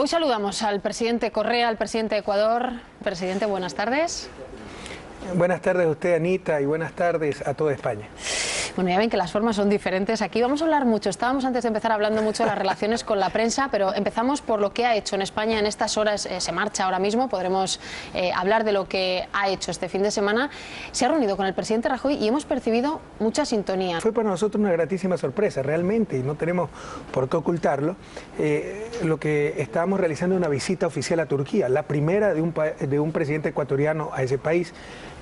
Hoy saludamos al presidente Correa, al presidente de Ecuador. Presidente, buenas tardes. Buenas tardes a usted, Anita, y buenas tardes a toda España. Bueno, ya ven que las formas son diferentes. Aquí vamos a hablar mucho. Estábamos antes de empezar hablando mucho de las relaciones con la prensa, pero empezamos por lo que ha hecho en España en estas horas. Se marcha ahora mismo, podremos hablar de lo que ha hecho este fin de semana. Se ha reunido con el presidente Rajoy y hemos percibido mucha sintonía. Fue para nosotros una gratísima sorpresa, realmente, y no tenemos por qué ocultarlo. Lo que estábamos realizando una visita oficial a Turquía, la primera de un presidente ecuatoriano a ese país,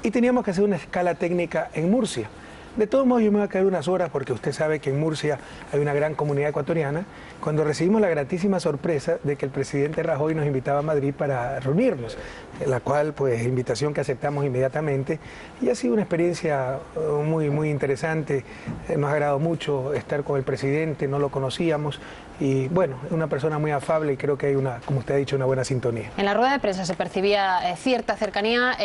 y teníamos que hacer una escala técnica en Murcia. De todos modos, yo me voy a quedar unas horas porque usted sabe que en Murcia hay una gran comunidad ecuatoriana, cuando recibimos la gratísima sorpresa de que el presidente Rajoy nos invitaba a Madrid para reunirnos, la cual, pues, invitación que aceptamos inmediatamente, y ha sido una experiencia muy interesante. Nos ha agradado mucho estar con el presidente, no lo conocíamos, y bueno, es una persona muy afable y creo que hay una, como usted ha dicho, una buena sintonía. En la rueda de prensa se percibía cierta cercanía.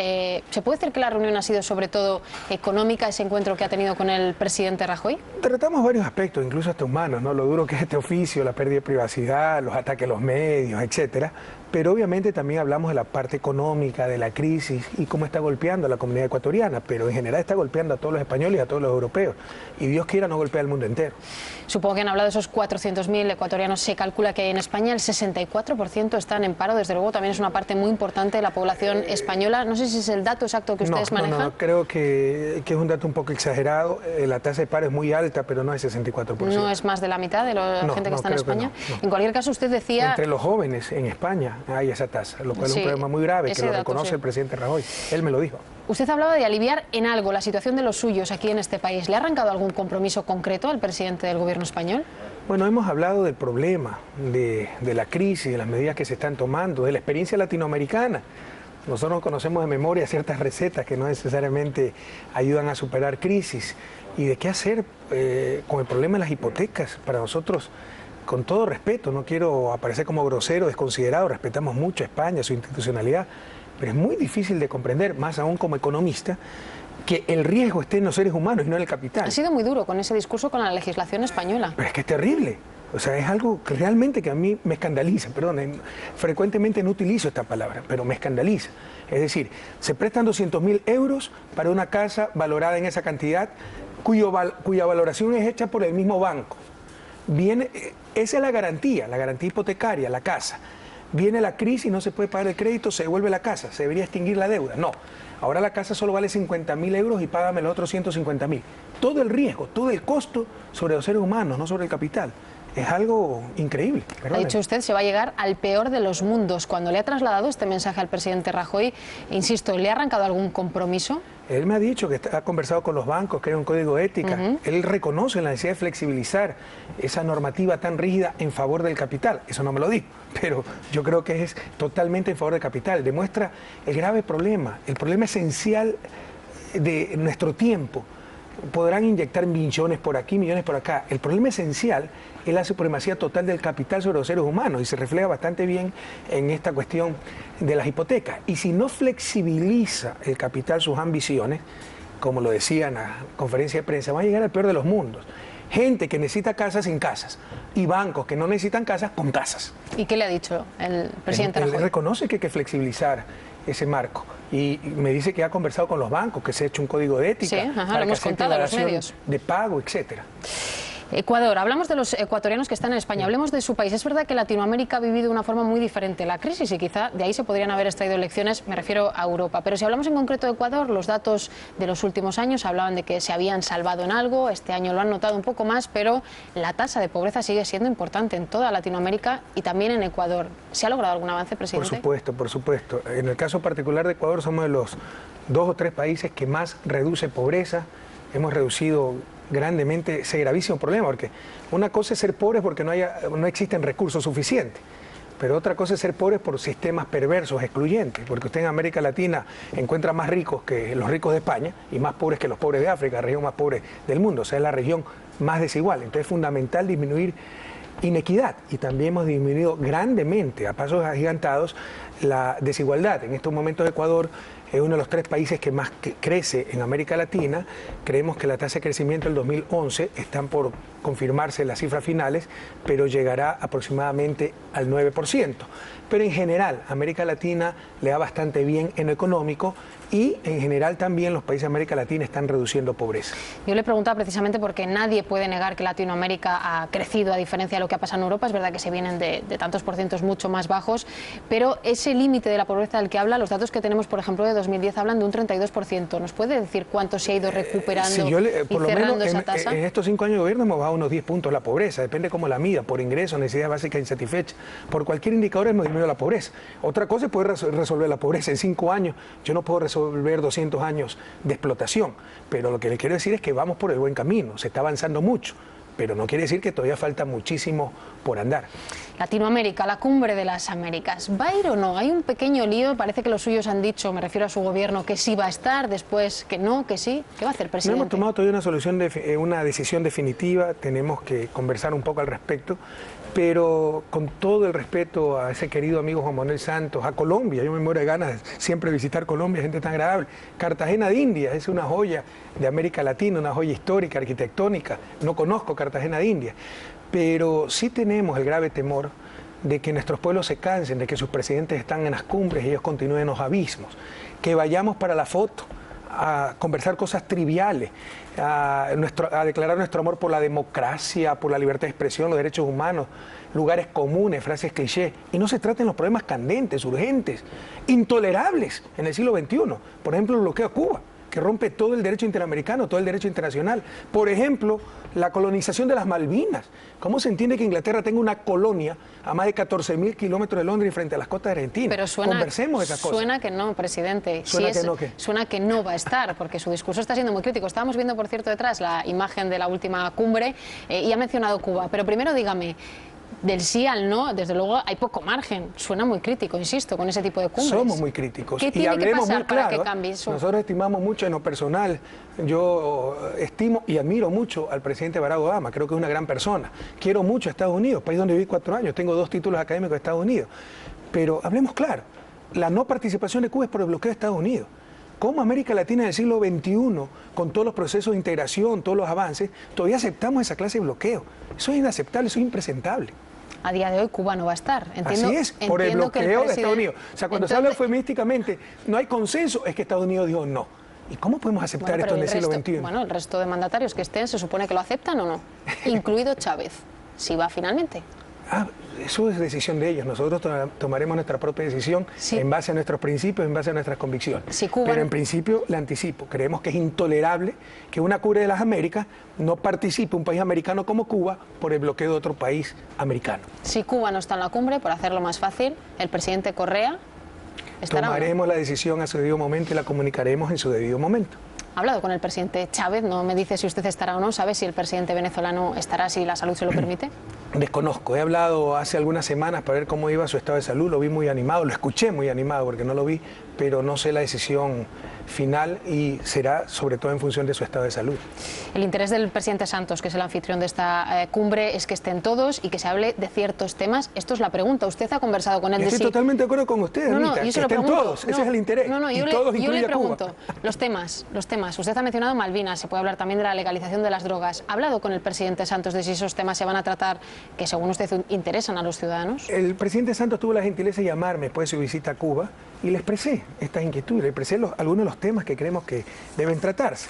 ¿Se puede decir que la reunión ha sido sobre todo económica, ese encuentro que ha tenido con el presidente Rajoy? Tratamos varios aspectos, incluso hasta humanos, ¿no? Lo duro que es este oficio, la pérdida de privacidad, los ataques a los medios, etcétera. Pero obviamente también hablamos de la parte económica, de la crisis y cómo está golpeando a la comunidad ecuatoriana, pero en general está golpeando a todos los españoles y a todos los europeos. Y Dios quiera no golpea al mundo entero. Supongo que han hablado de esos 400.000 ecuatorianos. Se calcula que en España el 64% están en paro. Desde luego también es una parte muy importante de la población española. No sé si es el dato exacto que ustedes manejan. No, creo que es un dato un poco exagerado. La tasa de paro es muy alta, pero no es 64%. ¿No es más de la mitad de la gente que está en España? No. En cualquier caso, usted decía... Entre los jóvenes en España hay esa tasa, lo cual es un problema muy grave, que lo reconoce el presidente Rajoy. Él me lo dijo. Usted hablaba de aliviar en algo la situación de los suyos aquí en este país. ¿Le ha arrancado algún compromiso concreto al presidente del gobierno español? Bueno, hemos hablado del problema, de la crisis, de las medidas que se están tomando, de la experiencia latinoamericana. Nosotros conocemos de memoria ciertas recetas que no necesariamente ayudan a superar crisis. Y de qué hacer con el problema de las hipotecas. Para nosotros, con todo respeto, no quiero aparecer como grosero, desconsiderado, respetamos mucho a España, su institucionalidad, pero es muy difícil de comprender, más aún como economista, que el riesgo esté en los seres humanos y no en el capital. Ha sido muy duro con ese discurso con la legislación española. Pero es que es terrible. O sea, es algo que realmente que a mí me escandaliza. Perdón, frecuentemente no utilizo esta palabra, pero me escandaliza. Es decir, se prestan 200.000 euros para una casa valorada en esa cantidad, cuya valoración es hecha por el mismo banco. Esa es la garantía hipotecaria, la casa. Viene la crisis, no se puede pagar el crédito, se devuelve la casa, se debería extinguir la deuda. No, ahora la casa solo vale 50.000 euros y págame los otros 150.000. Todo el riesgo, todo el costo sobre los seres humanos, no sobre el capital. Es algo increíble. Ha dicho usted, se va a llegar al peor de los mundos. Cuando le ha trasladado este mensaje al presidente Rajoy, insisto, ¿le ha arrancado algún compromiso? Él me ha dicho que ha conversado con los bancos, que hay un código de ética. Él reconoce la necesidad de flexibilizar esa normativa tan rígida en favor del capital. Eso no me lo dijo, pero yo creo que es totalmente en favor del capital. Demuestra el grave problema, el problema esencial de nuestro tiempo. Podrán inyectar millones por aquí, millones por acá. El problema esencial es la supremacía total del capital sobre los seres humanos y se refleja bastante bien en esta cuestión de las hipotecas. Y si no flexibiliza el capital sus ambiciones, como lo decía en la conferencia de prensa, va a llegar al peor de los mundos. Gente que necesita casas sin casas y bancos que no necesitan casas con casas. ¿Y qué le ha dicho el presidente Rajoy? Él reconoce que hay que flexibilizar ese marco y me dice que ha conversado con los bancos, que se ha hecho un código de ética para que acepten declaración de pago, etcétera. Ecuador, hablamos de los ecuatorianos que están en España, hablemos de su país. Es verdad que Latinoamérica ha vivido de una forma muy diferente la crisis y quizá de ahí se podrían haber extraído lecciones, me refiero a Europa. Pero si hablamos en concreto de Ecuador, los datos de los últimos años hablaban de que se habían salvado en algo, este año lo han notado un poco más, pero la tasa de pobreza sigue siendo importante en toda Latinoamérica y también en Ecuador. ¿Se ha logrado algún avance, presidente? Por supuesto, por supuesto. En el caso particular de Ecuador somos de los 2 o 3 países que más reduce pobreza. Hemos reducido grandemente ese gravísimo problema, porque una cosa es ser pobres porque no existen recursos suficientes, pero otra cosa es ser pobres por sistemas perversos, excluyentes, porque usted en América Latina encuentra más ricos que los ricos de España y más pobres que los pobres de África, la región más pobre del mundo, o sea, es la región más desigual. Entonces es fundamental disminuir inequidad y también hemos disminuido grandemente, a pasos agigantados, la desigualdad. En estos momentos Ecuador es uno de los 3 países que más crece en América Latina. Creemos que la tasa de crecimiento del 2011 están por confirmarse las cifras finales, pero llegará aproximadamente al 9%. Pero en general, América Latina le va bastante bien en lo económico y en general también los países de América Latina están reduciendo pobreza. Yo le preguntaba precisamente porque nadie puede negar que Latinoamérica ha crecido a diferencia de lo que ha pasado en Europa. Es verdad que se vienen de tantos porcientos mucho más bajos, pero ese límite de la pobreza del que habla, los datos que tenemos, por ejemplo, de 2010 hablan de un 32%. ¿Nos puede decir cuánto se ha ido recuperando por lo menos esa tasa? En estos 5 años de gobierno hemos bajado unos 10 puntos la pobreza, depende cómo la mida, por ingresos, necesidades básicas insatisfechas, por cualquier indicador hemos disminuido la pobreza. Otra cosa es poder resolver la pobreza en 5 años. Yo no puedo resolver 200 años de explotación, pero lo que le quiero decir es que vamos por el buen camino, se está avanzando mucho, pero no quiere decir que todavía falta muchísimo por andar. Latinoamérica, la cumbre de las Américas, ¿va a ir o no? Hay un pequeño lío, parece que los suyos han dicho, me refiero a su gobierno, que sí va a estar, después que no, que sí. ¿Qué va a hacer el presidente? No hemos tomado todavía una decisión definitiva, tenemos que conversar un poco al respecto, pero con todo el respeto a ese querido amigo Juan Manuel Santos, a Colombia, yo me muero de ganas de siempre visitar Colombia, gente tan agradable. Cartagena de Indias es una joya de América Latina, una joya histórica, arquitectónica. No conozco Cartagena de Indias, pero sí tenemos el grave temor de que nuestros pueblos se cansen, de que sus presidentes están en las cumbres y ellos continúen en los abismos, que vayamos para la foto, a conversar cosas triviales, a declarar nuestro amor por la democracia, por la libertad de expresión, los derechos humanos, lugares comunes, frases cliché, y no se traten los problemas candentes, urgentes, intolerables en el siglo XXI. Por ejemplo, el bloqueo a Cuba, que rompe todo el derecho interamericano, todo el derecho internacional. Por ejemplo, la colonización de las Malvinas. ¿Cómo se entiende que Inglaterra tenga una colonia a más de 14.000 kilómetros de Londres y frente a las costas de Argentina? Pero conversemos de esas cosas. Suena que no, presidente. ¿Suena que no qué? Suena que no va a estar, porque su discurso está siendo muy crítico. Estábamos viendo, por cierto, detrás la imagen de la última cumbre y ha mencionado Cuba. Pero primero dígame, del sí al no, desde luego hay poco margen. Suena muy crítico, insisto, con ese tipo de cumbres. Somos muy críticos. ¿Qué tiene que pasar para que cambie eso? Nosotros estimamos mucho en lo personal. Yo estimo y admiro mucho al presidente Barack Obama. Creo que es una gran persona. Quiero mucho a Estados Unidos, país donde viví 4 años. Tengo 2 títulos académicos de Estados Unidos. Pero hablemos claro. La no participación de Cuba es por el bloqueo de Estados Unidos. ¿Cómo América Latina del siglo XXI, con todos los procesos de integración, todos los avances, todavía aceptamos esa clase de bloqueo? Eso es inaceptable, eso es impresentable. A día de hoy Cuba no va a estar. Así es, por el bloqueo de Estados Unidos. O sea, cuando se habla eufemísticamente, no hay consenso, es que Estados Unidos dijo no. ¿Y cómo podemos aceptar esto en el siglo XXI? Bueno, el resto de mandatarios que estén, ¿se supone que lo aceptan o no? Incluido Chávez, si va finalmente. Eso es decisión de ellos. Nosotros tomaremos nuestra propia decisión en base a nuestros principios, en base a nuestras convicciones. Pero en principio le anticipo. Creemos que es intolerable que una cumbre de las Américas no participe un país americano como Cuba por el bloqueo de otro país americano. Si Cuba no está en la cumbre, por hacerlo más fácil, el presidente Correa estará. Tomaremos la decisión a su debido momento y la comunicaremos en su debido momento. Ha hablado con el presidente Chávez, no me dice si usted estará o no, ¿sabe si el presidente venezolano estará, si la salud se lo permite? Desconozco, he hablado hace algunas semanas para ver cómo iba su estado de salud, lo vi muy animado, lo escuché muy animado porque no lo vi, pero no sé la decisión final y será sobre todo en función de su estado de salud. El interés del presidente Santos, que es el anfitrión de esta cumbre, es que estén todos y que se hable de ciertos temas. Esto es la pregunta. ¿Usted ha conversado con él de sí? Estoy totalmente de acuerdo con usted, Anita, que estén todos, ese es el interés. Yo le pregunto, los temas. Usted ha mencionado Malvinas, se puede hablar también de la legalización de las drogas. ¿Ha hablado con el presidente Santos de si esos temas se van a tratar, que según usted interesan a los ciudadanos? El presidente Santos tuvo la gentileza de llamarme después de su visita a Cuba y le expresé estas inquietudes, le expresé algunos de los temas que creemos que deben tratarse.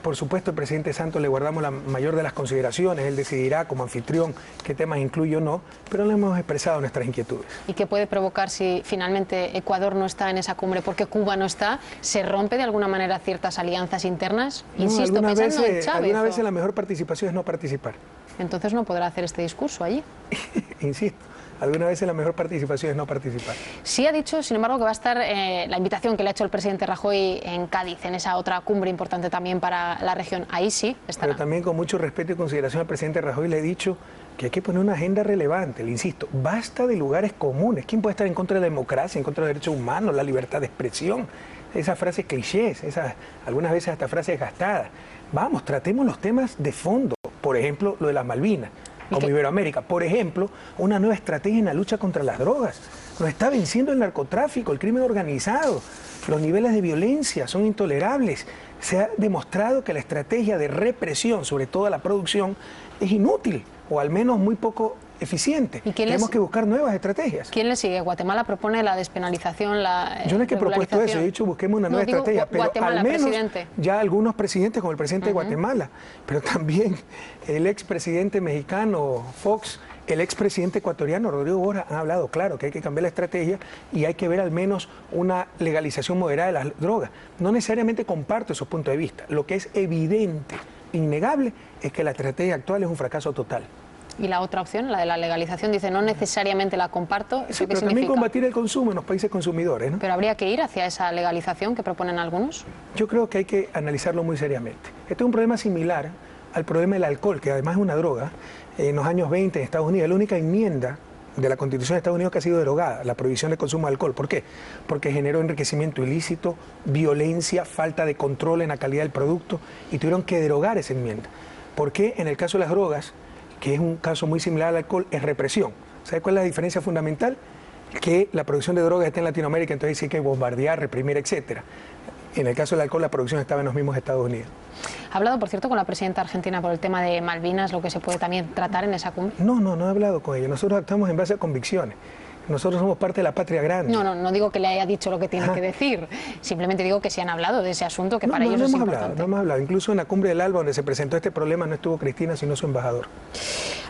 Por supuesto, el presidente Santos le guardamos la mayor de las consideraciones, él decidirá como anfitrión qué temas incluye o no, pero le hemos expresado nuestras inquietudes. ¿Y qué puede provocar si finalmente Ecuador no está en esa cumbre porque Cuba no está? ¿Se rompe de alguna manera ciertas alianzas internas? Insisto, pensando en Chávez. Algunas veces la mejor participación es no participar. Entonces no podrá hacer este discurso allí. Insisto. Algunas veces la mejor participación es no participar. Sí ha dicho, sin embargo, que va a estar la invitación que le ha hecho el presidente Rajoy en Cádiz, en esa otra cumbre importante también para la región. Ahí sí estará. Pero también con mucho respeto y consideración al presidente Rajoy le he dicho que hay que poner una agenda relevante. Le insisto, basta de lugares comunes. ¿Quién puede estar en contra de la democracia, en contra de los derechos humanos, la libertad de expresión? Esas frases clichés, algunas veces hasta frases gastadas. Vamos, tratemos los temas de fondo. Por ejemplo, lo de las Malvinas. Como Iberoamérica, por ejemplo, una nueva estrategia en la lucha contra las drogas. Nos está venciendo el narcotráfico, el crimen organizado. Los niveles de violencia son intolerables. Se ha demostrado que la estrategia de represión, sobre todo la producción, es inútil o al menos muy poco eficiente. Tenemos que buscar nuevas estrategias. ¿Quién le sigue? Guatemala propone la despenalización, la Yo no es que he propuesto eso, he dicho busquemos una nueva estrategia, pero Guatemala, al menos presidente. Ya algunos presidentes, como el presidente de Guatemala, pero también el expresidente mexicano Fox, el expresidente ecuatoriano Rodrigo Borja han hablado claro que hay que cambiar la estrategia y hay que ver al menos una legalización moderada de las drogas. No necesariamente comparto esos puntos de vista. Lo que es evidente, innegable, es que la estrategia actual es un fracaso total. Y la otra opción, la de la legalización, dice no necesariamente la comparto. Sí, pero también combatir el consumo en los países consumidores, ¿no? Pero habría que ir hacia esa legalización que proponen algunos. Yo creo que hay que analizarlo muy seriamente. Este es un problema similar al problema del alcohol, que además es una droga. En los años 20 en Estados Unidos, la única enmienda de la Constitución de Estados Unidos que ha sido derogada, la prohibición de consumo de alcohol. ¿Por qué? Porque generó enriquecimiento ilícito, violencia, falta de control en la calidad del producto y tuvieron que derogar esa enmienda. ¿Por qué? En el caso de las drogas, que es un caso muy similar al alcohol, es represión. ¿Sabe cuál es la diferencia fundamental? Que la producción de drogas está en Latinoamérica, entonces sí hay que bombardear, reprimir, etcétera. En el caso del alcohol, la producción estaba en los mismos Estados Unidos. ¿Ha hablado, por cierto, con la presidenta argentina por el tema de Malvinas, lo que se puede también tratar en esa cumbre? No he hablado con ella. Nosotros actuamos en base a convicciones. Nosotros somos parte de la patria grande. No digo que le haya dicho lo que tiene que decir. Simplemente digo que si han hablado de ese asunto, que para ellos es importante. No hemos hablado. Incluso en la cumbre del ALBA, donde se presentó este problema, no estuvo Cristina, sino su embajador.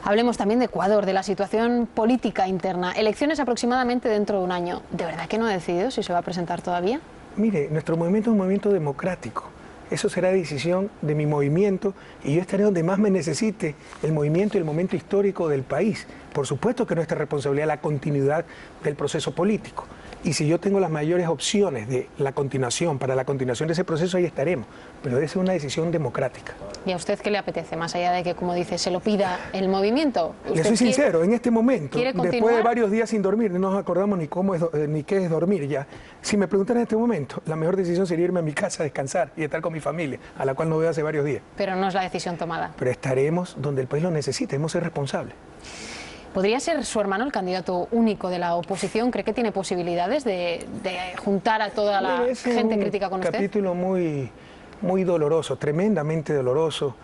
Hablemos también de Ecuador, de la situación política interna. Elecciones aproximadamente dentro de un año. ¿De verdad que no ha decidido si se va a presentar todavía? Mire, nuestro movimiento es un movimiento democrático. Eso será decisión de mi movimiento y yo estaré donde más me necesite el movimiento y el momento histórico del país. Por supuesto que nuestra responsabilidad es la continuidad del proceso político. Y si yo tengo las mayores opciones de la continuación, para la continuación de ese proceso, ahí estaremos. Pero debe ser una decisión democrática. ¿Y a usted qué le apetece? Más allá de que, como dice, se lo pida el movimiento. Le soy sincero, en este momento, después de varios días sin dormir, no nos acordamos ni cómo es, ni qué es dormir ya. Si me preguntan en este momento, la mejor decisión sería irme a mi casa a descansar y estar con mi familia, a la cual no veo hace varios días. Pero no es la decisión tomada. Pero estaremos donde el país lo necesite, debemos ser responsables. ¿Podría ser su hermano el candidato único de la oposición? ¿Cree que tiene posibilidades de juntar a toda la gente crítica con usted? Es un capítulo muy doloroso, tremendamente doloroso.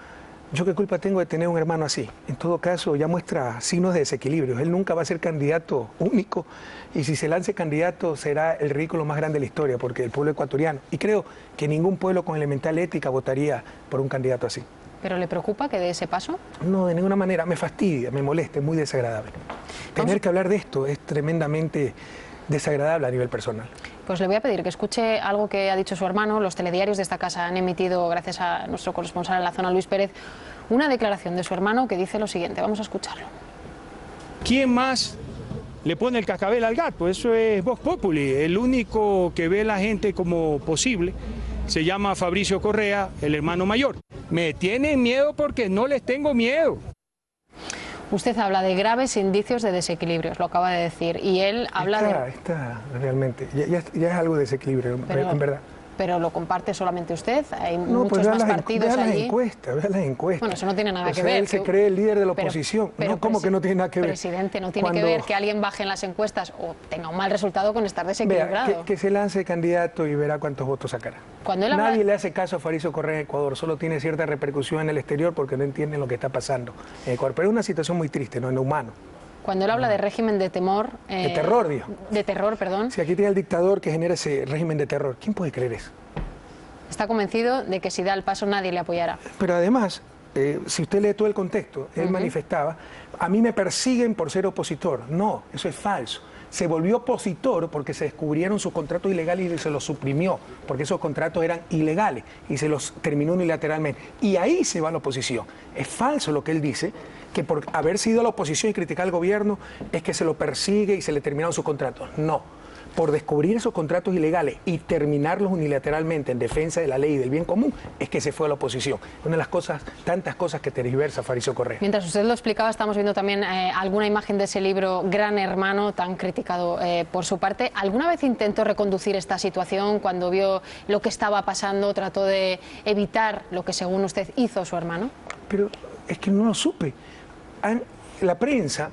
¿Yo qué culpa tengo de tener un hermano así? En todo caso, ya muestra signos de desequilibrio. Él nunca va a ser candidato único y si se lance candidato será el ridículo más grande de la historia, porque el pueblo ecuatoriano, y creo que ningún pueblo con elemental ética votaría por un candidato así. ¿Pero le preocupa que dé ese paso? No, de ninguna manera. Me fastidia, me molesta, es muy desagradable. Tener que hablar de esto es tremendamente desagradable a nivel personal. Pues le voy a pedir que escuche algo que ha dicho su hermano. Los telediarios de esta casa han emitido, gracias a nuestro corresponsal en la zona, Luis Pérez, una declaración de su hermano que dice lo siguiente. Vamos a escucharlo. ¿Quién más le pone el cascabel al gato? Eso es Vox Populi. El único que ve a la gente como posible se llama Fabricio Correa, el hermano mayor. Me tienen miedo porque no les tengo miedo. Usted habla de graves indicios de desequilibrios, lo acaba de decir, y él habla Está realmente, ya es algo de desequilibrio, en verdad. Pero lo comparte solamente usted, hay muchos más partidos allí. Vea las encuestas. Bueno, eso no tiene nada que ver. Él se cree el líder de la oposición. No, ¿cómo que no tiene nada que ver? Presidente, no tiene que ver que alguien baje en las encuestas o tenga un mal resultado con estar desequilibrado. Vea, que se lance candidato y verá cuántos votos sacará. Nadie le hace caso a Fabricio Correa en Ecuador, solo tiene cierta repercusión en el exterior porque no entienden lo que está pasando en Ecuador. Pero es una situación muy triste, no inhumano. Cuando él habla de régimen de temor... de terror, dijo. De terror, perdón. Si aquí tiene el dictador que genera ese régimen de terror, ¿quién puede creer eso? Está convencido de que si da el paso nadie le apoyará. Pero además, si usted lee todo el contexto, él manifestaba, a mí me persiguen por ser opositor. No, eso es falso. Se volvió opositor porque se descubrieron sus contratos ilegales y se los suprimió, porque esos contratos eran ilegales y se los terminó unilateralmente. Y ahí se va la oposición. Es falso lo que él dice, que por haber sido la oposición y criticar al gobierno es que se lo persigue y se le terminaron sus contratos. No. Por descubrir esos contratos ilegales y terminarlos unilateralmente en defensa de la ley y del bien común, es que se fue a la oposición. Una de las cosas, tantas cosas que tergiversa Fabricio Correa. Mientras usted lo explicaba, estamos viendo también alguna imagen de ese libro Gran Hermano, tan criticado por su parte. ¿Alguna vez intentó reconducir esta situación cuando vio lo que estaba pasando? ¿Trató de evitar lo que según usted hizo su hermano? Pero es que no lo supe. La prensa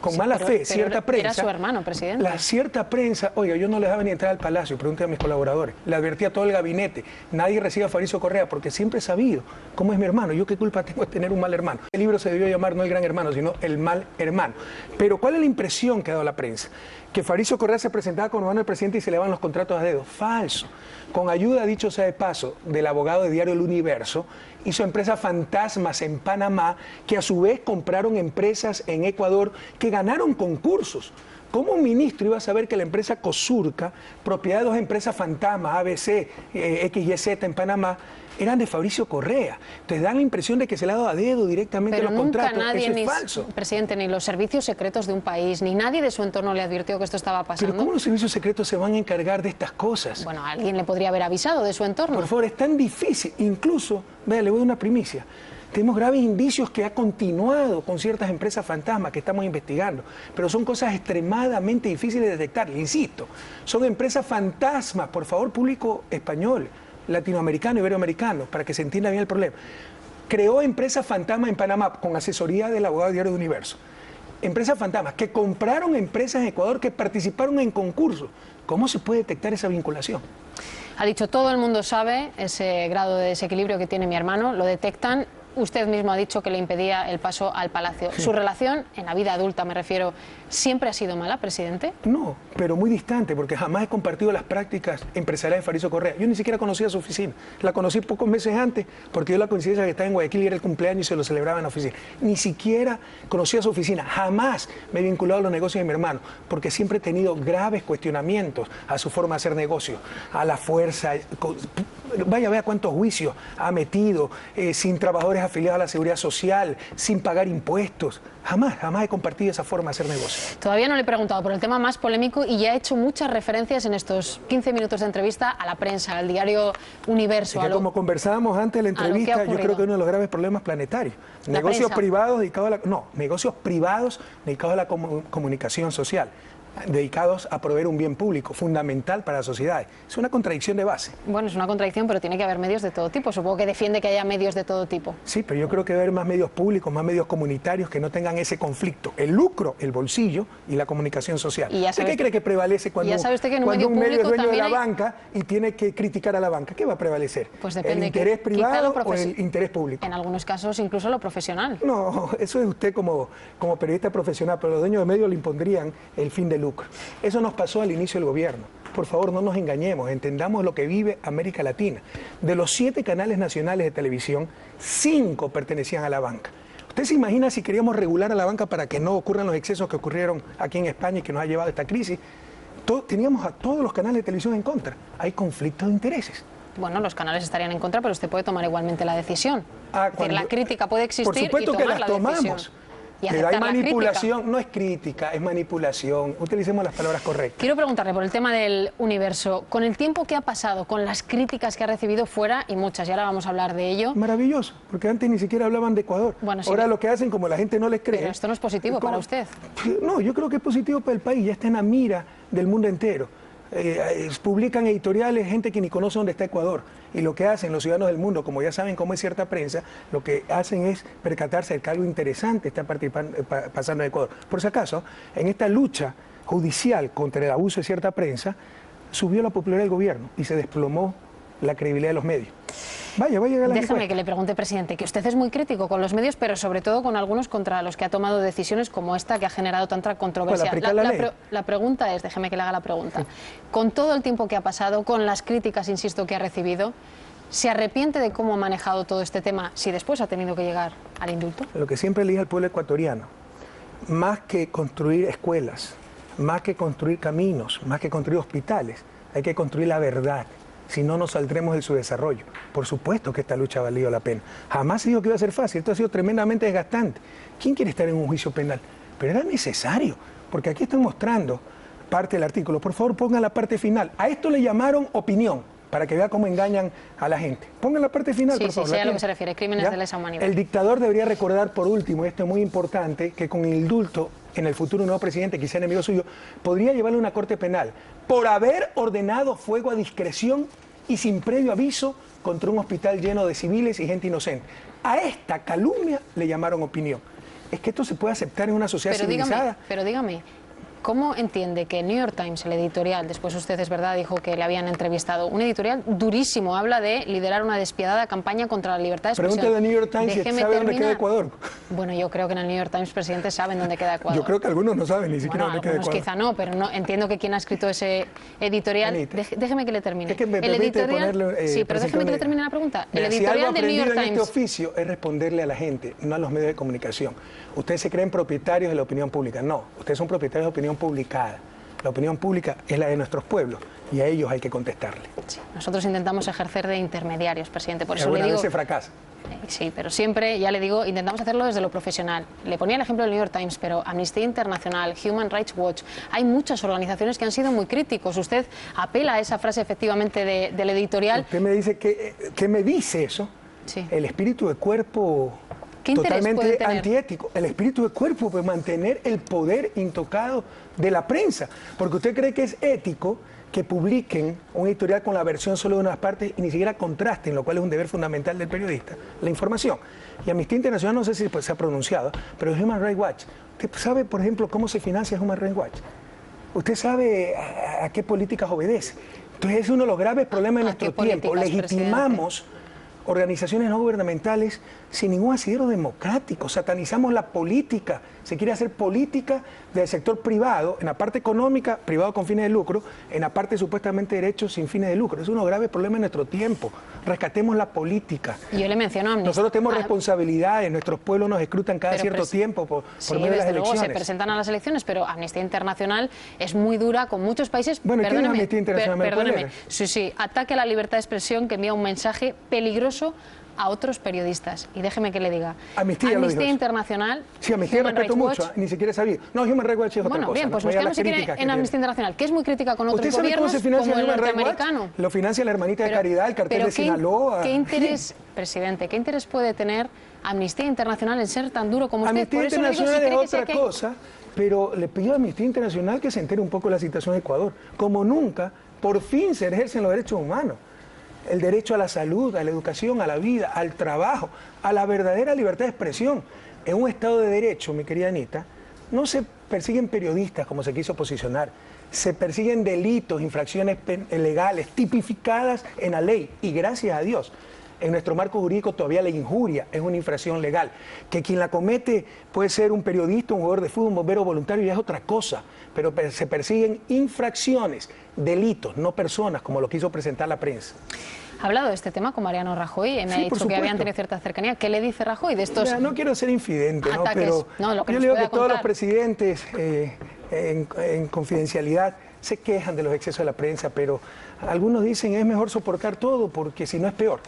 con mala fe, cierta prensa. Era su hermano, presidente. La cierta prensa, oiga, yo no le dejaba ni entrar al palacio, pregúntale a mis colaboradores. Le advertía a todo el gabinete, nadie recibe a Fabrizio Correa, porque siempre he sabido cómo es mi hermano. Yo qué culpa tengo de tener un mal hermano. El libro se debió llamar no el gran hermano, sino el mal hermano. Pero ¿cuál es la impresión que ha dado la prensa? Que Fabrizio Correa se presentaba como hermano del presidente y se le van los contratos a dedo. Falso. Con ayuda, dicho sea de paso, del abogado de Diario El Universo, hizo empresas fantasmas en Panamá que a su vez compraron empresas en Ecuador que ganaron concursos. ¿Cómo un ministro iba a saber que la empresa Cosurca, propiedad de dos empresas fantasmas, ABC, XYZ en Panamá, eran de Fabrizio Correa? Entonces dan la impresión de que se le ha dado a dedo directamente los contratos. Nadie, eso es falso. Presidente, ni los servicios secretos de un país, ni nadie de su entorno le advirtió que esto estaba pasando. Pero ¿cómo los servicios secretos se van a encargar de estas cosas? Bueno, alguien le podría haber avisado de su entorno. Por favor, es tan difícil. Incluso, vea, le voy a dar una primicia. Tenemos graves indicios que ha continuado con ciertas empresas fantasmas que estamos investigando, pero son cosas extremadamente difíciles de detectar. Le insisto, son empresas fantasmas, por favor, público español, latinoamericano, iberoamericano, para que se entienda bien el problema. Creó empresas fantasmas en Panamá con asesoría del abogado de Diario del Universo. Empresas fantasmas que compraron empresas en Ecuador que participaron en concursos. ¿Cómo se puede detectar esa vinculación? Ha dicho, todo el mundo sabe ese grado de desequilibrio que tiene mi hermano, lo detectan. Usted mismo ha dicho que le impedía el paso al Palacio. Sí. ¿Su relación, en la vida adulta me refiero, siempre ha sido mala, presidente? No, pero muy distante, porque jamás he compartido las prácticas empresariales de Fabrizio Correa. Yo ni siquiera conocía su oficina. La conocí pocos meses antes, porque yo la coincidencia que estaba en Guayaquil y era el cumpleaños y se lo celebraba en la oficina. Ni siquiera conocía su oficina. Jamás me he vinculado a los negocios de mi hermano, porque siempre he tenido graves cuestionamientos a su forma de hacer negocio, a la fuerza. Vaya, vea cuántos juicios ha metido, sin trabajadores afiliados a la Seguridad Social, sin pagar impuestos. Jamás he compartido esa forma de hacer negocio. Todavía no le he preguntado por el tema más polémico y ya he hecho muchas referencias en estos 15 minutos de entrevista a la prensa, al diario Universo. Es que como conversábamos antes de la entrevista, yo creo que uno de los graves problemas planetarios. Negocios privados dedicados a negocios privados dedicados a la comunicación social, dedicados a proveer un bien público fundamental para la sociedad. Es una contradicción de base. Bueno, es una contradicción, pero tiene que haber medios de todo tipo. Supongo que defiende que haya medios de todo tipo. Sí, pero yo creo que debe haber más medios públicos, más medios comunitarios que no tengan ese conflicto. El lucro, el bolsillo y la comunicación social. ¿Y ¿Usted qué cree que prevalece cuando un medio es dueño de la banca y tiene que criticar a la banca? ¿Qué va a prevalecer? Pues depende. ¿El interés privado o el interés público? En algunos casos incluso lo profesional. No, eso es usted como periodista profesional, pero los dueños de medios le impondrían el fin de lucro. Eso nos pasó al inicio del gobierno. Por favor, no nos engañemos, entendamos lo que vive América Latina. De los 7 canales nacionales de televisión, 5 pertenecían a la banca. ¿Usted se imagina si queríamos regular a la banca para que no ocurran los excesos que ocurrieron aquí en España y que nos ha llevado a esta crisis? Teníamos a todos los canales de televisión en contra. Hay conflictos de intereses. Bueno, los canales estarían en contra, pero usted puede tomar igualmente la decisión. Es decir, la crítica puede existir. Por supuesto y que las tomamos. Pero hay manipulación, no es crítica, es manipulación. Utilicemos las palabras correctas. Quiero preguntarle por el tema del Universo. Con el tiempo que ha pasado, con las críticas que ha recibido fuera, y muchas, y ahora vamos a hablar de ello. Maravilloso, porque antes ni siquiera hablaban de Ecuador. Bueno, sí, ahora lo que hacen, como la gente no les cree... Pero esto no es positivo para usted. No, yo creo que es positivo para el país, ya está en la mira del mundo entero. Publican editoriales, gente que ni conoce dónde está Ecuador. Y lo que hacen los ciudadanos del mundo, como ya saben cómo es cierta prensa, lo que hacen es percatarse de que algo interesante está pasando en Ecuador. Por si acaso, en esta lucha judicial contra el abuso de cierta prensa, subió la popularidad del gobierno y se desplomó la credibilidad de los medios. Vaya a la Déjame que le pregunte, presidente, que usted es muy crítico con los medios, pero sobre todo con algunos contra los que ha tomado decisiones como esta que ha generado tanta controversia. La pregunta es, déjeme que le haga la pregunta, sí. Con todo el tiempo que ha pasado, con las críticas, insisto, que ha recibido, ¿se arrepiente de cómo ha manejado todo este tema si después ha tenido que llegar al indulto? Lo que siempre le dije al pueblo ecuatoriano, más que construir escuelas, más que construir caminos, más que construir hospitales, hay que construir la verdad. Si no, nos saldremos de su desarrollo. Por supuesto que esta lucha ha valido la pena. Jamás se dijo que iba a ser fácil. Esto ha sido tremendamente desgastante. ¿Quién quiere estar en un juicio penal? Pero era necesario, porque aquí estoy mostrando parte del artículo. Por favor, pongan la parte final. A esto le llamaron opinión, para que vea cómo engañan a la gente. Pongan la parte final, por favor. Sí, sé a lo que se refiere, crímenes de lesa humanidad. El dictador debería recordar, por último, y esto es muy importante, que con el indulto, en el futuro un nuevo presidente, quizá enemigo suyo, podría llevarle a una corte penal por haber ordenado fuego a discreción y sin previo aviso contra un hospital lleno de civiles y gente inocente. A esta calumnia le llamaron opinión. es que esto se puede aceptar en una sociedad civilizada. Pero dígame, ¿cómo entiende que el New York Times, el editorial, después usted es verdad dijo que le habían entrevistado, un editorial durísimo, habla de liderar una despiadada campaña contra la libertad de expresión? Pregúntale al New York Times si sabe dónde queda Ecuador. Bueno, yo creo que en el New York Times, presidente, saben dónde queda Ecuador. Yo creo que algunos no saben ni siquiera dónde queda Ecuador. Quizá no, pero no, entiendo que quien ha escrito ese editorial... Déjeme que le termine. Es que me el editorial, sí, pero déjeme que le termine la pregunta. El editorial del New York Times... En este oficio es responderle a la gente, no a los medios de comunicación. Ustedes se creen propietarios de la opinión pública. No, ustedes son propietarios de opinión publicada. La opinión pública es la de nuestros pueblos y a ellos hay que contestarle. Sí, nosotros intentamos ejercer de intermediarios, presidente. Por eso le digo... Alguna vez se fracasa. Sí, pero siempre, ya le digo, intentamos hacerlo desde lo profesional. Le ponía el ejemplo del New York Times, pero Amnistía Internacional, Human Rights Watch, hay muchas organizaciones que han sido muy críticos. Usted apela a esa frase efectivamente del editorial. Usted me dice que me dice eso. Sí. El espíritu de cuerpo totalmente antiético. El espíritu de cuerpo puede mantener el poder intocado de la prensa. Porque usted cree que es ético que publiquen un editorial con la versión solo de unas partes y ni siquiera contrasten, lo cual es un deber fundamental del periodista, la información. Y Amnistía Internacional, no sé si se ha pronunciado, pero Human Rights Watch. ¿Usted sabe, por ejemplo, cómo se financia Human Rights Watch? ¿Usted sabe a qué políticas obedece? Entonces es uno de los graves problemas de nuestro tiempo. Legitimamos organizaciones no gubernamentales sin ningún asidero democrático. Satanizamos la política. Se quiere hacer política del sector privado, en la parte económica, privado con fines de lucro, en la parte supuestamente de derechos sin fines de lucro. Es uno de los graves problemas de nuestro tiempo. Rescatemos la política. Yo le menciono a Amnistía. Nosotros tenemos responsabilidades, nuestros pueblos nos escrutan cada cierto tiempo por medio de las elecciones. Se presentan a las elecciones, pero Amnistía Internacional es muy dura con muchos países. Bueno, ¿qué es Amnistía Internacional? Perdóneme. Sí, ataque a la libertad de expresión que envía un mensaje peligroso a otros periodistas. Y déjeme que le diga, Amnistía Internacional... Sí, Amnistía respeto mucho, ni siquiera sabía. No, Human Rights Watch es otra cosa. Bien, pues busquemos si quiere en Amnistía Internacional, que es muy crítica con otros gobiernos, como el norteamericano. Lo financia la hermanita de Caridad, el cartel de Sinaloa. ¿Qué interés, presidente, qué interés puede tener Amnistía Internacional en ser tan duro como usted? Amnistía Internacional es otra cosa, pero le pido a Amnistía Internacional que se entere un poco de la situación de Ecuador. Como nunca, por fin se ejercen los derechos humanos. El derecho a la salud, a la educación, a la vida, al trabajo, a la verdadera libertad de expresión. En un Estado de Derecho, mi querida Anita, no se persiguen periodistas como se quiso posicionar, se persiguen delitos, infracciones legales, tipificadas en la ley. Y gracias a Dios, en nuestro marco jurídico todavía la injuria es una infracción legal. Que quien la comete puede ser un periodista, un jugador de fútbol, un bombero voluntario, y es otra cosa. Pero se persiguen infracciones, delitos, no personas, como lo quiso presentar la prensa. ¿Ha hablado de este tema con Mariano Rajoy? Me ha dicho que habían tenido cierta cercanía. ¿Qué le dice Rajoy de estos no quiero ser infidente, ataques, pero yo le digo que todos los presidentes en confidencialidad se quejan de los excesos de la prensa, pero algunos dicen es mejor soportar todo porque si no es peor.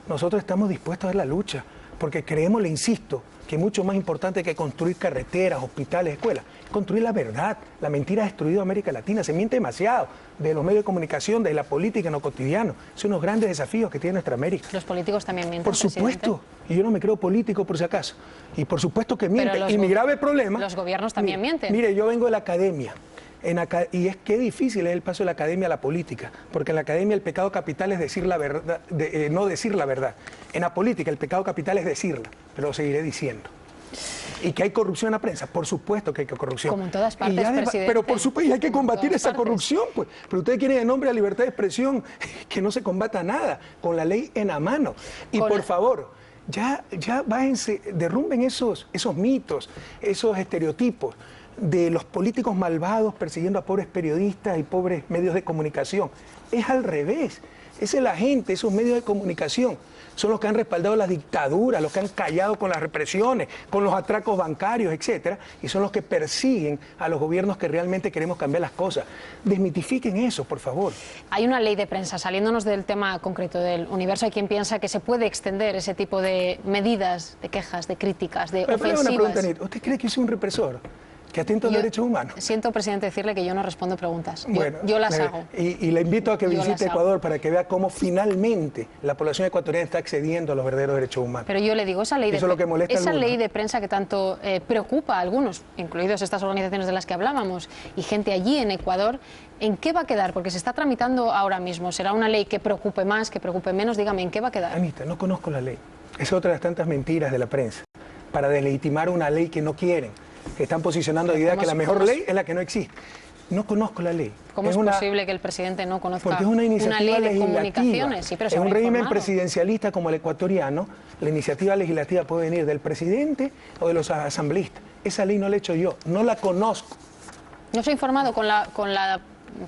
Nosotros estamos dispuestos a dar la lucha porque creemos, le insisto, que es mucho más importante que construir carreteras, hospitales, escuelas, construir la verdad. La mentira ha destruido a América Latina, se miente demasiado de los medios de comunicación, de la política en lo cotidiano. Son los grandes desafíos que tiene nuestra América. ¿Los políticos también mienten, por supuesto, presidente? Y yo no me creo político por si acaso. Y por supuesto que mienten. Y mi grave problema... Los gobiernos también mienten. Mire, yo vengo de la academia. Y es que difícil es el paso de la academia a la política, porque en la academia el pecado capital es decir la verdad, no decir la verdad. En la política el pecado capital es decirla, pero lo seguiré diciendo. ¿Y que hay corrupción en la prensa? Por supuesto que hay corrupción. Como en todas partes, presidente. Pero por supuesto, y hay que combatir esa corrupción, pues. Pero ustedes quieren en nombre de la libertad de expresión que no se combata nada, con la ley en la mano. Y por favor, ya bájense, derrumben esos mitos, esos estereotipos de los políticos malvados persiguiendo a pobres periodistas y pobres medios de comunicación. Es al revés. Esa es la gente, esos medios de comunicación son los que han respaldado las dictaduras, los que han callado con las represiones, con los atracos bancarios, etcétera, y son los que persiguen a los gobiernos que realmente queremos cambiar las cosas. Desmitifiquen eso, por favor. Hay una ley de prensa, saliéndonos del tema concreto del universo, hay quien piensa que se puede extender ese tipo de medidas, de quejas, de críticas, de ofensivas. Una pregunta, Anita. ¿Usted cree que es un represor que atenta a los derechos humanos? Siento, presidente, decirle que yo no respondo preguntas. Bueno, yo las hago. Y le invito a que visite Ecuador para que vea cómo finalmente la población ecuatoriana está accediendo a los verdaderos derechos humanos. Pero yo le digo, esa ley de prensa que tanto preocupa a algunos, incluidos estas organizaciones de las que hablábamos, y gente allí en Ecuador, ¿en qué va a quedar? Porque se está tramitando ahora mismo. ¿Será una ley que preocupe más, que preocupe menos? Dígame, ¿en qué va a quedar? Anita, no conozco la ley. Es otra de las tantas mentiras de la prensa. para deslegitimar una ley que no quieren, que están posicionando la idea que la mejor ley es la que no existe. No conozco la ley. ¿Cómo es posible que el presidente no conozca porque es una iniciativa ley de legislativa. comunicaciones? Sí, pero en un régimen presidencialista como el ecuatoriano, la iniciativa legislativa puede venir del presidente o de los asambleístas. Esa ley no la he hecho yo, no la conozco. ¿No se ha informado con la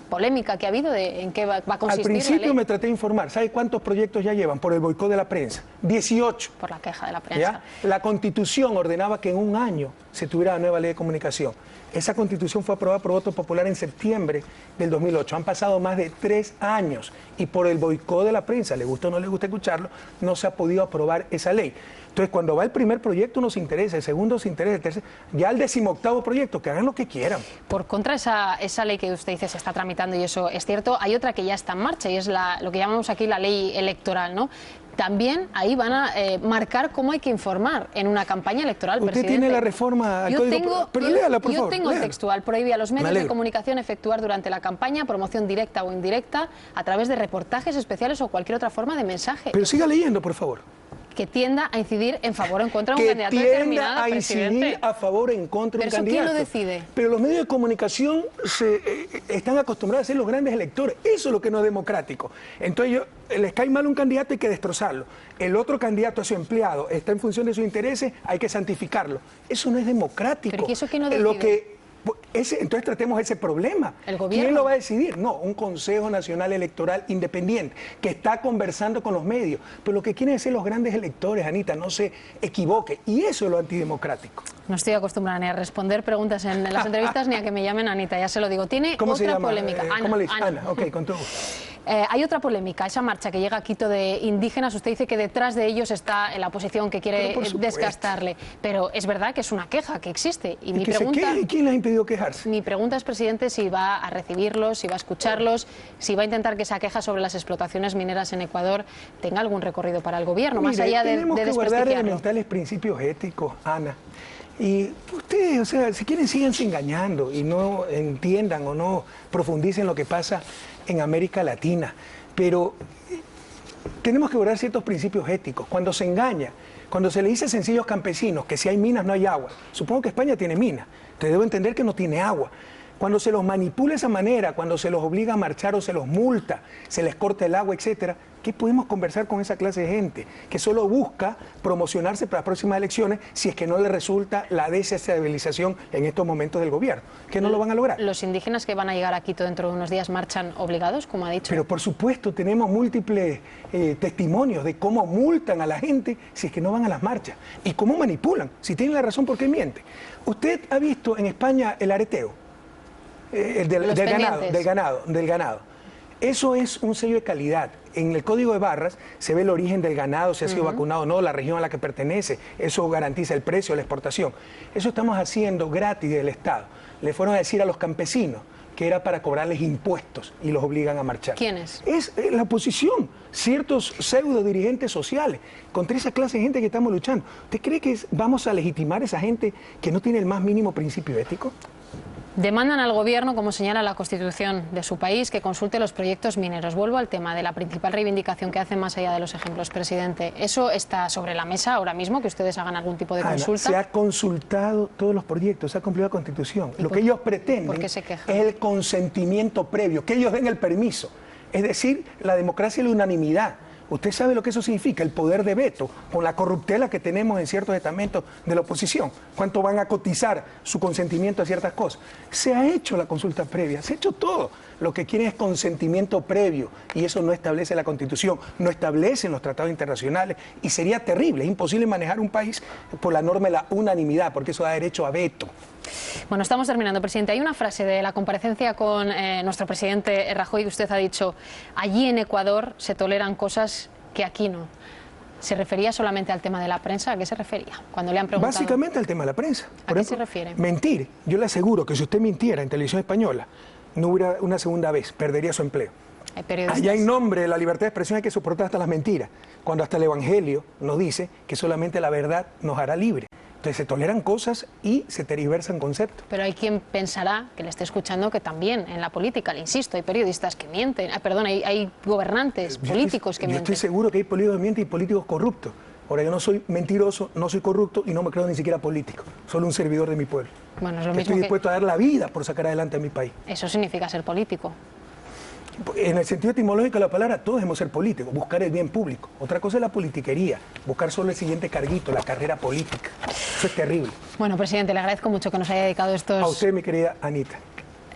polémica que ha habido de en qué va a consistir Al principio la ley? me traté de informar. ¿Sabe cuántos proyectos ya llevan por el boicot de la prensa? 18. Por la queja de la prensa. ¿Ya? La Constitución ordenaba que en un año se tuviera la nueva ley de comunicación. Esa Constitución fue aprobada por voto popular en septiembre del 2008. Han pasado más de 3 años y por el boicot de la prensa, le gusta o no le gusta escucharlo, no se ha podido aprobar esa ley. Entonces, cuando va el primer proyecto, uno se interesa, el segundo se interesa, el tercero, ya el 18º proyecto, que hagan lo que quieran. Por contra, esa ley que usted dice se está tramitando, y eso es cierto, hay otra que ya está en marcha, y es lo que llamamos aquí la ley electoral, ¿no? También ahí van a marcar cómo hay que informar en una campaña electoral, Usted presidente. tiene la reforma al código, pero léala, por favor. Yo tengo el léala. textual, prohíbe a los medios de comunicación efectuar durante la campaña promoción directa o indirecta a través de reportajes especiales o cualquier otra forma de mensaje. Pero siga leyendo, por favor. Que tienda a incidir en favor o en contra de un candidato determinado, presidente. Que tienda a incidir a favor o en contra de un candidato. ¿Pero eso quién lo decide? Pero los medios de comunicación están acostumbrados a ser los grandes electores. Eso es lo que no es democrático. Entonces, les cae mal un candidato, hay que destrozarlo. El otro candidato, a su empleado, está en función de sus intereses, hay que santificarlo. Eso no es democrático. ¿Pero eso quién lo decide? Entonces tratemos ese problema. ¿El gobierno? ¿Quién lo va a decidir? No, un Consejo Nacional Electoral independiente que está conversando con los medios. Pero lo que quieren ser los grandes electores, Anita, no se equivoque. Y eso es lo antidemocrático. No estoy acostumbrada ni a responder preguntas en las entrevistas ni a que me llamen Anita, ya se lo digo. Tiene ¿Cómo se otra llama? polémica. ¿Cómo le dice? Ana. Ok, con todo gusto. Hay otra polémica, esa marcha que llega a Quito de indígenas. Usted dice que detrás de ellos está la oposición que quiere desgastarle. Pero es verdad que es una queja que existe. Y mi pregunta, ¿quién les ha impedido quejarse? Mi pregunta es, presidente, si va a recibirlos, si va a escucharlos, si va a intentar que esa queja sobre las explotaciones mineras en Ecuador tenga algún recorrido para el gobierno, más allá de tenemos que guardar desprestigiarlo. elementales principios éticos, Ana. Y ustedes, o sea, si quieren, síganse engañando y no entiendan o no profundicen lo que pasa en América Latina. Pero tenemos que guardar ciertos principios éticos. Cuando se engaña, cuando se le dice a sencillos campesinos que si hay minas no hay agua, supongo que España tiene minas, te debo entender que no tiene agua. Cuando se los manipula de esa manera, cuando se los obliga a marchar o se los multa, se les corta el agua, etcétera, ¿qué podemos conversar con esa clase de gente que solo busca promocionarse para las próximas elecciones si es que no le resulta la desestabilización en estos momentos del gobierno? Que no lo van a lograr. ¿Los indígenas que van a llegar a Quito dentro de unos días marchan obligados, como ha dicho? Pero por supuesto, tenemos múltiples testimonios de cómo multan a la gente si es que no van a las marchas y cómo manipulan. Si tienen la razón, ¿por qué mienten? ¿Usted ha visto en España el areteo? Del ganado. Eso es un sello de calidad. En el código de barras se ve el origen del ganado, si ha sido vacunado o no, la región a la que pertenece. Eso garantiza el precio, la exportación. Eso estamos haciendo gratis del Estado. Le fueron a decir a los campesinos que era para cobrarles impuestos y los obligan a marchar. ¿Quiénes? Es la oposición, ciertos pseudo dirigentes sociales. Contra esa clase de gente que estamos luchando. ¿Usted cree que vamos a legitimar a esa gente que no tiene el más mínimo principio ético? Demandan al gobierno, como señala la Constitución de su país, que consulte los proyectos mineros. Vuelvo al tema de la principal reivindicación que hacen más allá de los ejemplos, presidente. ¿Eso está sobre la mesa ahora mismo, que ustedes hagan algún tipo de consulta? Se ha consultado todos los proyectos, se ha cumplido la Constitución. Lo que ellos pretenden es el consentimiento previo, que ellos den el permiso. Es decir, la democracia y la unanimidad. Usted sabe lo que eso significa, el poder de veto, con la corruptela que tenemos en ciertos estamentos de la oposición. ¿Cuánto van a cotizar su consentimiento a ciertas cosas? Se ha hecho la consulta previa, se ha hecho todo. Lo que quieren es consentimiento previo y eso no establece la Constitución, no establecen los tratados internacionales y sería terrible, es imposible manejar un país por la norma de la unanimidad, porque eso da derecho a veto. Bueno, estamos terminando, presidente. Hay una frase de la comparecencia con nuestro presidente Rajoy que usted ha dicho: allí en Ecuador se toleran cosas que aquí no. ¿Se refería solamente al tema de la prensa? ¿A qué se refería cuando le han preguntado? Básicamente al tema de la prensa. ¿A qué se refiere? Mentir. Yo le aseguro que si usted mintiera en Televisión Española, no hubiera una segunda vez, perdería su empleo. Allá en nombre de la libertad de expresión hay que soportar hasta las mentiras, cuando hasta el Evangelio nos dice que solamente la verdad nos hará libre. Entonces se toleran cosas y se tergiversan conceptos. Pero hay quien pensará, que le esté escuchando, que también en la política, le insisto, hay periodistas que mienten, hay gobernantes políticos que mienten. Yo estoy seguro que hay políticos que mienten y políticos corruptos. Ahora, yo no soy mentiroso, no soy corrupto y no me creo ni siquiera político. Solo un servidor de mi pueblo. Bueno, es lo mismo estoy dispuesto a dar la vida por sacar adelante a mi país. Eso significa ser político. En el sentido etimológico de la palabra, todos debemos ser políticos, buscar el bien público. Otra cosa es la politiquería, buscar solo el siguiente carguito, la carrera política. Eso es terrible. Bueno, presidente, le agradezco mucho que nos haya dedicado estos... A usted, mi querida Anita.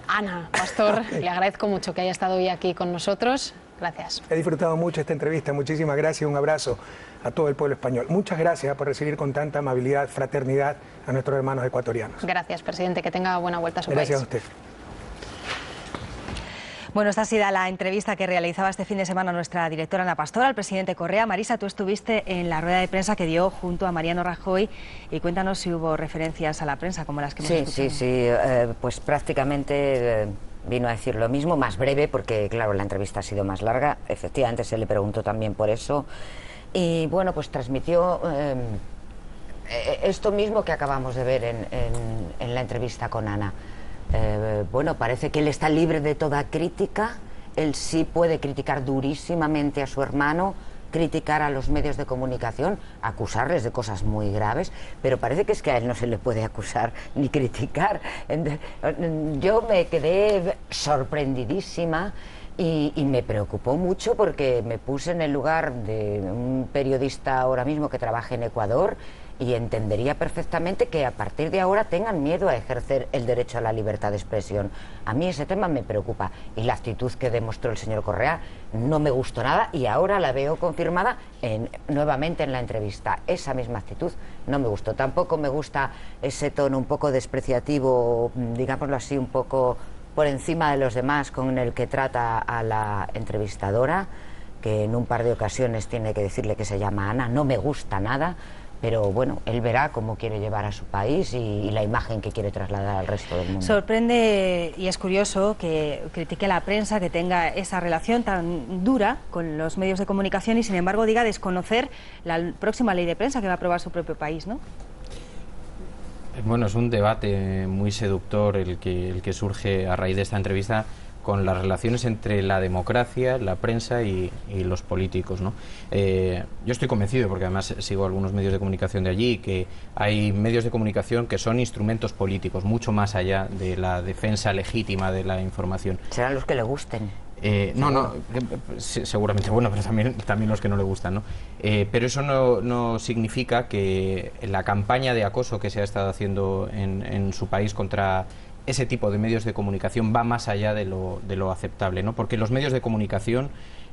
Ana Pastor, le agradezco mucho que haya estado hoy aquí con nosotros. Gracias. He disfrutado mucho esta entrevista. Muchísimas gracias. Un abrazo a todo el pueblo español. Muchas gracias por recibir con tanta amabilidad, fraternidad a nuestros hermanos ecuatorianos. Gracias, presidente. Que tenga buena vuelta a su país. Gracias a usted. Bueno, esta ha sido la entrevista que realizaba este fin de semana nuestra directora Ana Pastor al presidente Correa. Marisa, tú estuviste en la rueda de prensa que dio junto a Mariano Rajoy y cuéntanos si hubo referencias a la prensa como las que hemos escuchado. Sí, pues prácticamente vino a decir lo mismo, más breve porque claro, la entrevista ha sido más larga, efectivamente se le preguntó también por eso y bueno, pues transmitió esto mismo que acabamos de ver en la entrevista con Ana. Bueno, parece que él está libre de toda crítica, él sí puede criticar durísimamente a su hermano, criticar a los medios de comunicación, acusarles de cosas muy graves, pero parece que es que a él no se le puede acusar ni criticar. Yo me quedé sorprendidísima y me preocupó mucho porque me puse en el lugar de un periodista ahora mismo que trabaja en Ecuador y entendería perfectamente que a partir de ahora tengan miedo a ejercer el derecho a la libertad de expresión. A mí ese tema me preocupa y la actitud que demostró el señor Correa no me gustó nada y ahora la veo confirmada nuevamente en la entrevista. Esa misma actitud no me gustó. Tampoco me gusta ese tono un poco despreciativo, digámoslo así, un poco por encima de los demás con el que trata a la entrevistadora, que en un par de ocasiones tiene que decirle que se llama Ana. No me gusta nada. Pero bueno, él verá cómo quiere llevar a su país y la imagen que quiere trasladar al resto del mundo. Sorprende y es curioso que critique a la prensa, que tenga esa relación tan dura con los medios de comunicación y sin embargo diga desconocer la próxima ley de prensa que va a aprobar su propio país, ¿no? Bueno, es un debate muy seductor el que surge a raíz de esta entrevista con las relaciones entre la democracia, la prensa y los políticos, ¿no? Yo estoy convencido, porque además sigo algunos medios de comunicación de allí, que hay medios de comunicación que son instrumentos políticos, mucho más allá de la defensa legítima de la información. Serán los que le gusten. Seguramente, bueno, pero también los que no le gustan, ¿no? Pero eso no significa que la campaña de acoso que se ha estado haciendo en su país contra ese tipo de medios de comunicación va más allá de lo aceptable, ¿no? Porque los medios de comunicación,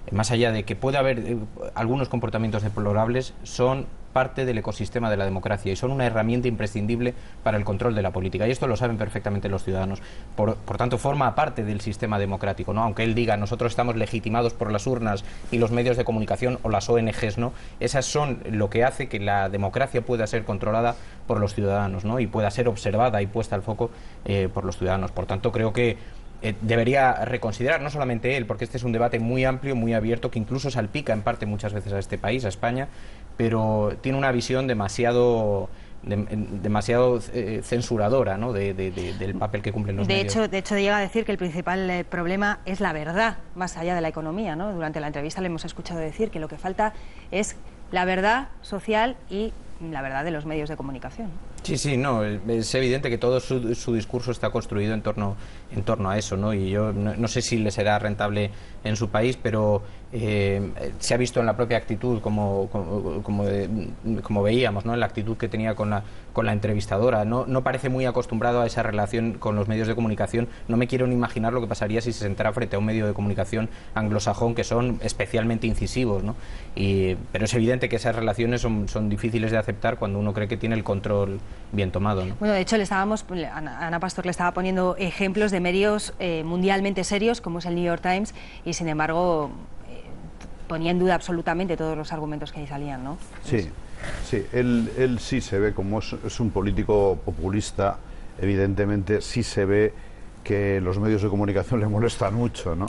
más allá de que pueda haber algunos comportamientos deplorables, son parte del ecosistema de la democracia y son una herramienta imprescindible para el control de la política, y esto lo saben perfectamente los ciudadanos. Por tanto, forma parte del sistema democrático, ¿no? Aunque él diga, nosotros estamos legitimados por las urnas y los medios de comunicación o las ONGs, ¿no? Esas son lo que hace que la democracia pueda ser controlada por los ciudadanos, ¿no? Y pueda ser observada y puesta al foco por los ciudadanos. Por tanto, creo que debería reconsiderar, no solamente él, porque este es un debate muy amplio, muy abierto, que incluso salpica en parte muchas veces a este país, a España, pero tiene una visión demasiado censuradora, ¿no? del papel que cumplen los medios. De hecho, llega a decir que el principal problema es la verdad, más allá de la economía, ¿no? Durante la entrevista le hemos escuchado decir que lo que falta es la verdad social y la verdad de los medios de comunicación. Sí, no, es evidente que todo su discurso está construido en torno a eso, ¿no? Y yo no sé si le será rentable en su país, pero se ha visto en la propia actitud, como veíamos, ¿no? En la actitud que tenía con la entrevistadora. No parece muy acostumbrado a esa relación con los medios de comunicación. No me quiero ni imaginar lo que pasaría si se sentara frente a un medio de comunicación anglosajón, que son especialmente incisivos, ¿no? Pero es evidente que esas relaciones son difíciles de aceptar cuando uno cree que tiene el control bien tomado, ¿no? Bueno, de hecho, Ana Pastor le estaba poniendo ejemplos de medios mundialmente serios, como es el New York Times, y sin embargo ponía en duda absolutamente todos los argumentos que ahí salían, ¿no? Sí, él sí se ve como es un político populista, evidentemente sí se ve que los medios de comunicación le molestan mucho, ¿no?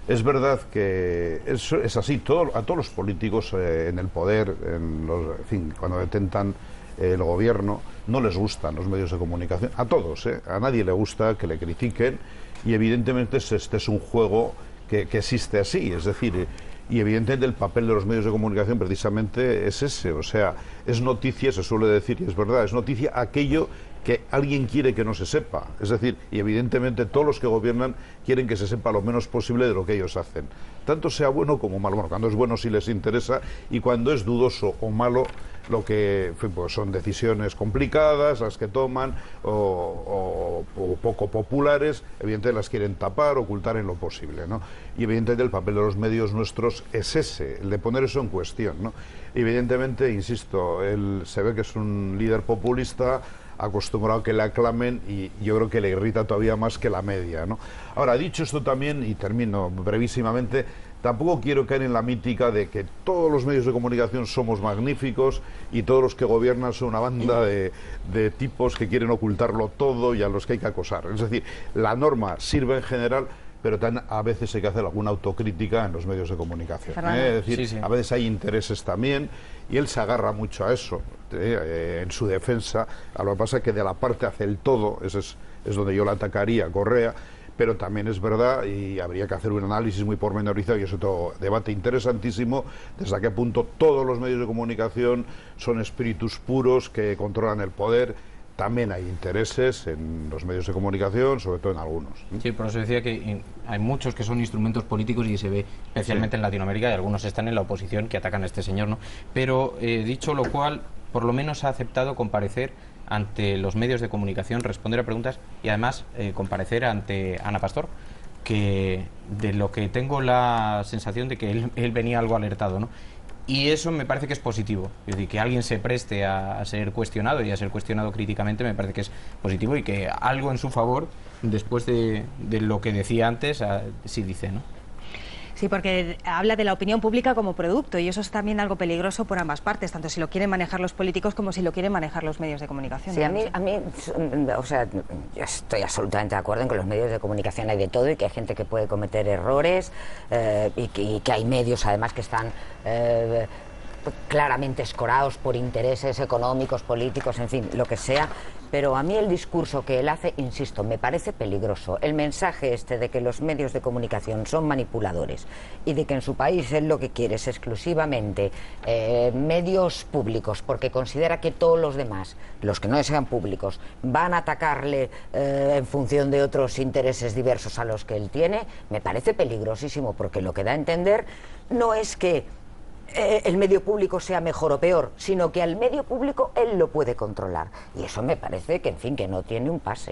Es verdad que es así, a todos los políticos en el poder, en fin, cuando detentan el gobierno, no les gustan los medios de comunicación, a todos, a nadie le gusta que le critiquen, y evidentemente este es un juego que existe así, es decir, Y evidentemente el papel de los medios de comunicación precisamente es ese, o sea, es noticia, se suele decir, y es verdad, es noticia aquello que alguien quiere que no se sepa. Es decir, y evidentemente todos los que gobiernan quieren que se sepa lo menos posible de lo que ellos hacen. Tanto sea bueno como malo. Bueno, cuando es bueno sí les interesa, y cuando es dudoso o malo, lo que pues son decisiones complicadas las que toman o poco populares, evidentemente las quieren tapar, ocultar en lo posible, ¿no? Y evidentemente el papel de los medios nuestros es ese, el de poner eso en cuestión, ¿no? Evidentemente, insisto, él se ve que es un líder populista acostumbrado a que le aclamen, y yo creo que le irrita todavía más que la media, ¿no? Ahora, dicho esto también, y termino brevísimamente, tampoco quiero caer en la mítica de que todos los medios de comunicación somos magníficos y todos los que gobiernan son una banda de tipos que quieren ocultarlo todo y a los que hay que acosar. Es decir, la norma sirve en general, pero también a veces hay que hacer alguna autocrítica en los medios de comunicación. Es decir, sí. A veces hay intereses también, y él se agarra mucho a eso, en su defensa. A lo que pasa es que de la parte hace el todo, ese es donde yo la atacaría a Correa, pero también es verdad, y habría que hacer un análisis muy pormenorizado, y es otro debate interesantísimo, desde qué punto todos los medios de comunicación son espíritus puros que controlan el poder. También hay intereses en los medios de comunicación, sobre todo en algunos. Sí, por eso decía que hay muchos que son instrumentos políticos, y se ve especialmente en Latinoamérica, y algunos están en la oposición que atacan a este señor, ¿no? Pero dicho lo cual, por lo menos ha aceptado comparecer ante los medios de comunicación, responder a preguntas, y además comparecer ante Ana Pastor, que de lo que tengo la sensación de que él venía algo alertado, ¿no? Y eso me parece que es positivo. Es decir, que alguien se preste a ser cuestionado, y a ser cuestionado críticamente, me parece que es positivo, y que algo en su favor, después de lo que decía antes, sí dice, ¿no? Sí, porque habla de la opinión pública como producto, y eso es también algo peligroso por ambas partes, tanto si lo quieren manejar los políticos como si lo quieren manejar los medios de comunicación. Sí, a mí, o sea, yo estoy absolutamente de acuerdo en que los medios de comunicación hay de todo, y que hay gente que puede cometer errores, y que hay medios además que están claramente escorados por intereses económicos, políticos, en fin, lo que sea. Pero a mí el discurso que él hace, insisto, me parece peligroso. El mensaje este de que los medios de comunicación son manipuladores, y de que en su país él lo que quiere es exclusivamente medios públicos, porque considera que todos los demás, los que no sean públicos, van a atacarle en función de otros intereses diversos a los que él tiene, me parece peligrosísimo, porque lo que da a entender no es que el medio público sea mejor o peor, sino que al medio público él lo puede controlar. Y eso me parece que, en fin, que no tiene un pase.